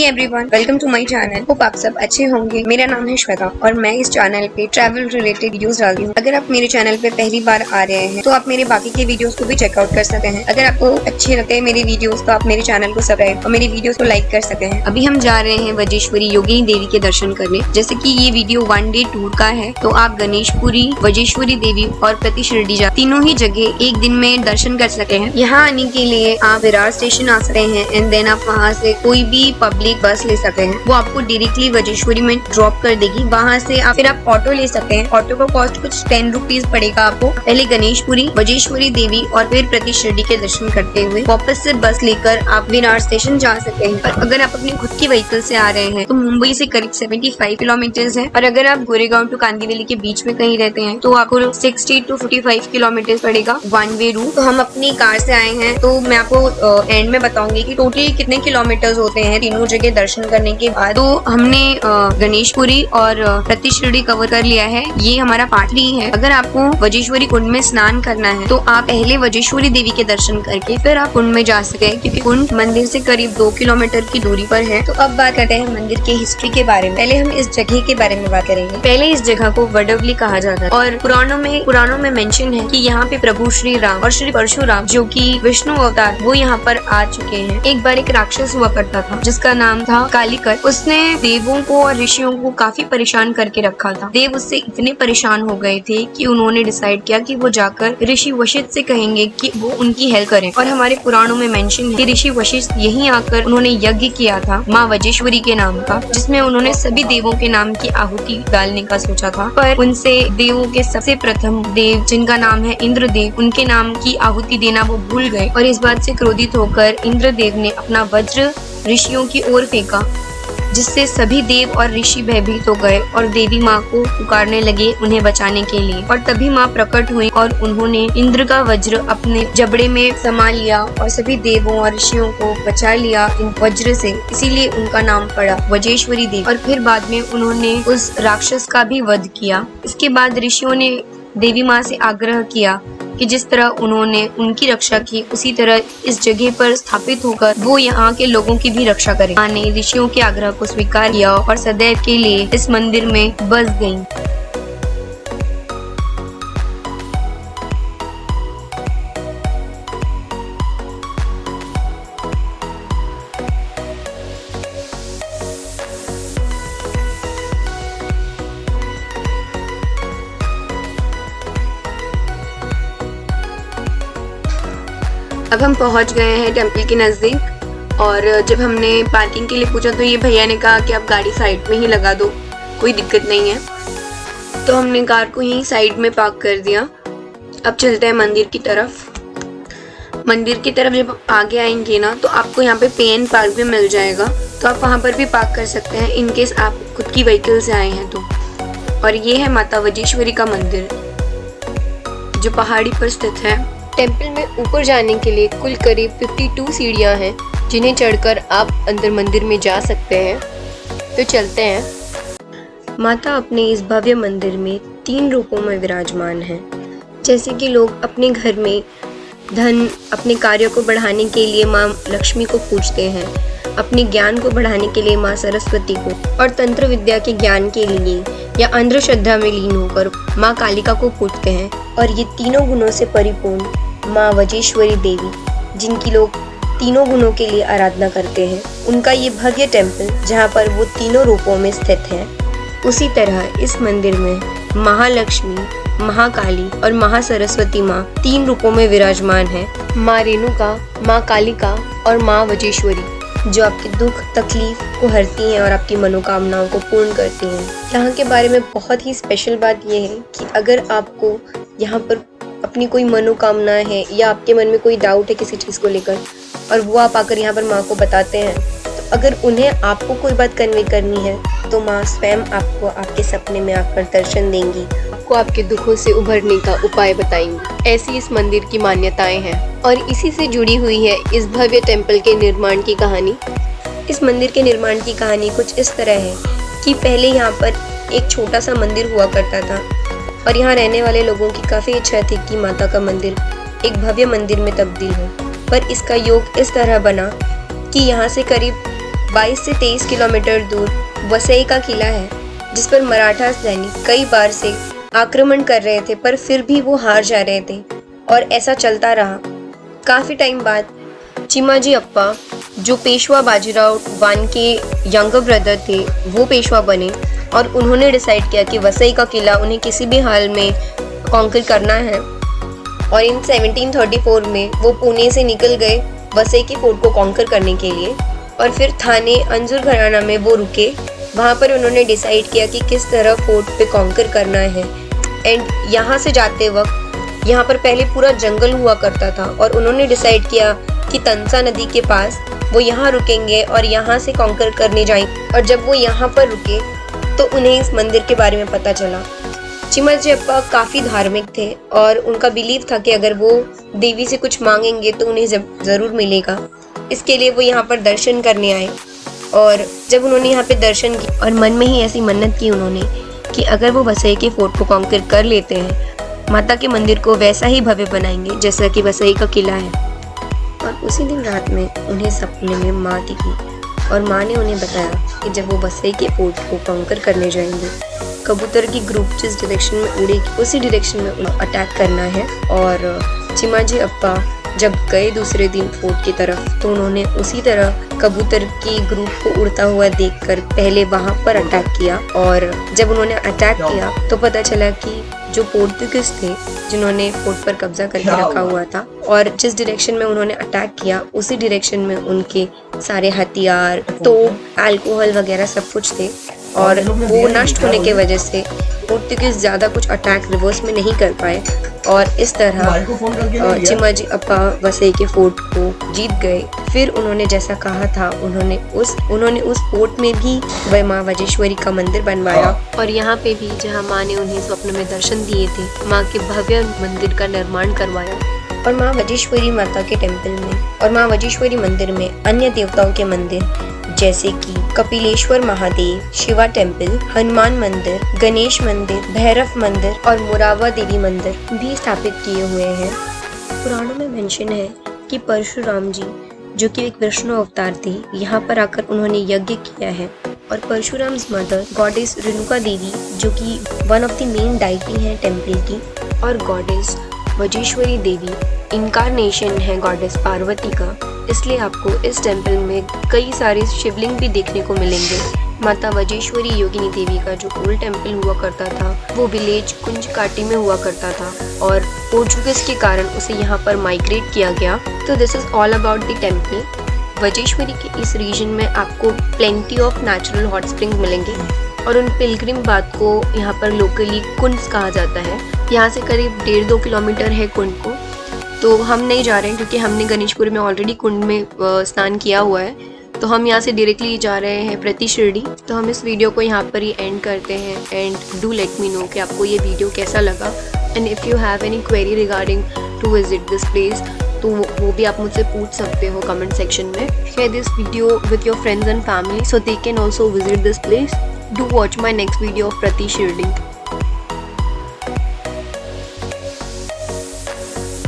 Everyone, welcome to my channel. Hope आप सब अच्छे होंगे। मेरा नाम है श्वेता और मैं इस चैनल पे ट्रैवल रिलेटेड वीडियोस डालती हूँ। अगर आप मेरे चैनल पे पहली बार आ रहे हैं तो आप मेरे बाकी के वीडियोस को भी चेकआउट कर सकते हैं। अगर आपको अच्छे लगते हैं मेरे वीडियोस तो आप मेरे चैनल को सब्सक्राइब और मेरे वीडियोस को लाइक कर सकते हैं। अभी हम जा रहे हैं वजेश्वरी योगिनी देवी के दर्शन करने। जैसे की ये वीडियो 1 डे टूर का है तो आप गणेशपुरी, वजेश्वरी देवी और प्रति शिरडी जा तीनों ही जगह एक दिन में दर्शन कर सकते हैं। यहाँ आने के लिए आप विरार स्टेशन आ सकते हैं एंड देन आप वहाँ से कोई भी पब्लिक बस ले सकते हैं। वो आपको डायरेक्टली वजेश्वरी में ड्रॉप कर देगी। वहाँ से फिर आप ऑटो ले सकते हैं। ऑटो का कॉस्ट कुछ 10 रुपीज पड़ेगा आपको। पहले गणेशपुरी, वजेश्वरी देवी और फिर प्रति शिरडी के दर्शन करते हुए वापस से बस लेकर आप विरार स्टेशन जा सकते हैं। और अगर आप अपनी खुद की व्हीकल से आ रहे हैं तो मुंबई से करीब 75 किलोमीटर है। और अगर आप गोरेगांव टू कांदिवली के बीच में कहीं रहते हैं तो आपको 60 to 55 किलोमीटर पड़ेगा 1 वे रूट। तो हम अपनी कार से आए हैं तो मैं आपको एंड में बताऊंगी कि टोटल कितने किलोमीटर होते हैं तीनों जगह दर्शन करने के बाद। तो हमने गणेशपुरी और प्रति शिरडी कवर कर लिया है। ये हमारा पार्ट 3 है। अगर आपको वजेश्वरी कुंड में स्नान करना है तो आप पहले वजेश्वरी देवी के दर्शन करके फिर आप कुंड में जा सकते हैं, क्योंकि कुंड मंदिर से करीब 2 किलोमीटर की दूरी पर है। तो अब बात करते हैं मंदिर की हिस्ट्री के बारे में। पहले हम इस जगह के बारे में बात करेंगे। पहले इस जगह को वडवली कहा जाता है और पुराणों में मेंशन है कि यहाँ पे प्रभु श्री राम और श्री परशुराम जो कि विष्णु अवतार वो यहाँ पर आ चुके हैं। एक बार एक राक्षस हुआ करता था जिसका नाम था कालिकर। उसने देवों को और ऋषियों को काफी परेशान करके रखा था। देव उससे इतने परेशान हो गए थे कि उन्होंने डिसाइड किया कि वो जाकर ऋषि वशिष्ठ से कहेंगे कि वो उनकी हेल्प करें। और हमारे पुराणों में मेंशन है कि ऋषि वशिष्ठ यहीं आकर उन्होंने यज्ञ किया था माँ वजेश्वरी के नाम का, जिसमें उन्होंने सभी देवों के नाम की आहुति डालने का सोचा था। पर उनसे देवों के सबसे प्रथम देव जिनका नाम है इंद्रदेव, उनके नाम की आहुति देना वो भूल गए और इस बात से क्रोधित होकर इंद्रदेव ने अपना वज्र ऋषियों की ओर फेंका, जिससे सभी देव और ऋषि भयभीत हो गए और देवी माँ को पुकारने लगे उन्हें बचाने के लिए। और तभी माँ प्रकट हुई और उन्होंने इंद्र का वज्र अपने जबड़े में समा लिया और सभी देवों और ऋषियों को बचा लिया इन वज्र से। इसीलिए उनका नाम पड़ा वजेश्वरी देवी। और फिर बाद में उन्होंने उस राक्षस का भी वध किया। इसके बाद ऋषियों ने देवी माँ से आग्रह किया कि जिस तरह उन्होंने उनकी रक्षा की उसी तरह इस जगह पर स्थापित होकर वो यहाँ के लोगों की भी रक्षा करें। माँ ने ऋषियों के आग्रह को स्वीकार किया और सदैव के लिए इस मंदिर में बस गईं। अब हम पहुंच गए हैं टेम्पल के नजदीक और जब हमने पार्किंग के लिए पूछा तो ये भैया ने कहा कि आप गाड़ी साइड में ही लगा दो, कोई दिक्कत नहीं है। तो हमने कार को ही साइड में पार्क कर दिया। अब चलते हैं मंदिर की तरफ। मंदिर की तरफ जब आगे आएंगे ना तो आपको यहाँ पे पे एंड पार्क भी मिल जाएगा, तो आप वहाँ पर भी पार्क कर सकते हैं इनकेस आप खुद की व्हीकल से आए हैं तो। और ये है माता वजेश्वरी का मंदिर जो पहाड़ी पर स्थित है। टेम्पल में ऊपर जाने के लिए कुल करीब 52 सीढ़ियां हैं, जिन्हें चढ़कर आप अंदर मंदिर में जा सकते हैं। तो चलते हैं। माता अपने इस भव्य मंदिर में 3 रूपों में विराजमान है। जैसे कि लोग अपने घर में धन, अपने कार्यों को बढ़ाने के लिए माँ लक्ष्मी को पूजते हैं, अपने ज्ञान को बढ़ाने के लिए माँ सरस्वती को, और तंत्र विद्या के ज्ञान के लिए या अंधश्रद्धा में लीन होकर माँ कालिका को पूजते हैं। और ये तीनों गुणों से परिपूर्ण माँ वजेश्वरी देवी, जिनकी लोग तीनों गुणों के लिए आराधना करते हैं, उनका ये भव्य टेम्पल जहाँ पर वो तीनों रूपों में स्थित है। उसी तरह इस मंदिर में महालक्ष्मी, महाकाली और महासरस्वती माँ 3 रूपों में विराजमान है। माँ रेणुका, माँ कालिका और माँ वजेश्वरी, जो आपके दुख तकलीफ को हरती हैं और आपकी मनोकामनाओं को पूर्ण करती हैं। यहाँ के बारे में बहुत ही स्पेशल बात यह है कि अगर आपको यहाँ पर अपनी कोई मनोकामना है या आपके मन में कोई डाउट है किसी चीज़ को लेकर और वो आप आकर यहाँ पर माँ को बताते हैं, तो अगर उन्हें आपको कोई बात कन्वे करनी है तो माँ स्वयं आपको आपके सपने में आकर दर्शन देंगी, आपको आपके दुखों से उभरने का उपाय बताएंगी। ऐसी इस मंदिर की मान्यताएं हैं और इसी से जुड़ी हुई है इस भव्य टेम्पल के निर्माण की कहानी। इस मंदिर के निर्माण की कहानी कुछ इस तरह है कि पहले यहाँ पर एक छोटा सा मंदिर हुआ करता था और यहाँ रहने वाले लोगों की काफ़ी इच्छा थी कि माता का मंदिर एक भव्य मंदिर में तब्दील हो। पर इसका योग इस तरह बना कि यहाँ से करीब 22 से 23 किलोमीटर दूर वसई का किला है, जिस पर मराठा सैनिक कई बार से आक्रमण कर रहे थे, पर फिर भी वो हार जा रहे थे और ऐसा चलता रहा। काफ़ी टाइम बाद चिमाजी अप्पा, जो पेशवा बाजीराव वन के यंगर ब्रदर थे, वो पेशवा बने और उन्होंने डिसाइड किया कि वसई का किला उन्हें किसी भी हाल में कॉन्कर करना है। और इन 1734 में वो पुणे से निकल गए वसई के फोर्ट को कॉन्कर करने के लिए और फिर थाने अंजुर घराना में वो रुके। वहाँ पर उन्होंने डिसाइड किया कि किस तरह फोर्ट पे कॉन्कर करना है। एंड यहाँ से जाते वक्त यहाँ पर पहले पूरा जंगल हुआ करता था और उन्होंने डिसाइड किया कि तंसा नदी के पास वो यहाँ रुकेंगे और यहाँ से कॉन्कर करने जाएंगे। और जब वो यहाँ पर रुके तो उन्हें इस मंदिर के बारे में पता चला। चिमाजी अप्पा काफ़ी धार्मिक थे और उनका बिलीव था कि अगर वो देवी से कुछ मांगेंगे तो उन्हें ज़रूर मिलेगा। इसके लिए वो यहाँ पर दर्शन करने आए और जब उन्होंने यहाँ पे दर्शन किया और मन में ही ऐसी मन्नत की उन्होंने कि अगर वो वसई के फोर्ट को कॉन्कर कर लेते हैं, माता के मंदिर को वैसा ही भव्य बनाएंगे जैसा कि वसई का किला है। और उसी दिन रात में उन्हें सपने में माँ दिखी और माँ ने उन्हें बताया कि जब वो वसई के फोर्ट को कॉन्कर करने जाएंगे, कबूतर की ग्रुप जिस डायरेक्शन में उड़ेगी उसी डायरेक्शन में उन्हें अटैक करना है। और चिमाजी अप्पा जब गए दूसरे दिन फोर्ट की तरफ तो उन्होंने उसी तरह कबूतर की ग्रुप को उड़ता हुआ देखकर पहले वहां पर अटैक किया। और जब उन्होंने अटैक किया तो पता चला कि जो पोर्तुगीज थे जिन्होंने फोर्ट पर कब्जा करके रखा हुआ था और जिस डायरेक्शन में उन्होंने अटैक किया उसी डायरेक्शन में उनके सारे हथियार, तोप, अल्कोहल वगैरह सब कुछ थे। और वो नष्ट होने की वजह से पोर्तुगीज ज़्यादा कुछ अटैक रिवर्स में नहीं कर पाए और इस तरह चिमाजी अप्पा वसई के फोर्ट को जीत गए। फिर उन्होंने जैसा कहा था उन्होंने उस फोर्ट में भी माँ वजेश्वरी का मंदिर बनवाया और यहाँ पे भी जहाँ माँ ने उन्हें स्वप्न में दर्शन दिए थे, माँ के भव्य मंदिर का निर्माण करवाया। और माँ वजेश्वरी माता के टेम्पल में और माँ वजेश्वरी मंदिर में अन्य देवताओं के मंदिर जैसे कि कपिलेश्वर महादेव, शिवा टेम्पल, हनुमान मंदिर, गणेश मंदिर, भैरव मंदिर और मुरावा देवी मंदिर भी स्थापित किए हुए हैं। पुराणों में मेंशन है कि परशुराम जी, जो कि एक विष्णु अवतार थे, यहाँ पर आकर उन्होंने यज्ञ किया है। और परशुराम्स मदर गॉडेस रेणुका देवी, जो कि one of the main deity है टेम्पल की, और गॉडेस वजेश्वरी देवी इनकारनेशन है गॉडेस पार्वती का। इसलिए आपको इस टेम्पल में कई सारे शिवलिंग भी देखने को मिलेंगे। माता वजेश्वरी योगिनी देवी का जो ओल्ड टेम्पल हुआ करता था वो विलेज कुंजकाटी में हुआ करता था और पोर्चुगीज के कारण उसे यहाँ पर माइग्रेट किया गया। तो this is all about the temple. Vajreshwari के इस रीजन में आपको plenty of natural hot spring मिलेंगे और उन पिलग्रिम बाथ को यहाँ पर लोकली कुंड कहा जाता है। यहाँ से करीब 1.5-2 किलोमीटर है कुंड को। तो हम नहीं जा रहे हैं क्योंकि हमने गणेशपुर में ऑलरेडी कुंड में स्नान किया हुआ है, तो हम यहाँ से डायरेक्टली जा रहे हैं प्रति शिरडी। तो हम इस वीडियो को यहाँ पर ही एंड करते हैं and do let me know कि आपको ये वीडियो कैसा लगा and if you have any query regarding to visit this place तो वो भी आप मुझसे पूछ सकते हो कमेंट सेक्शन में। Share this video with your friends and family so they can also visit this place. Do watch my next video of Prati Shirdi.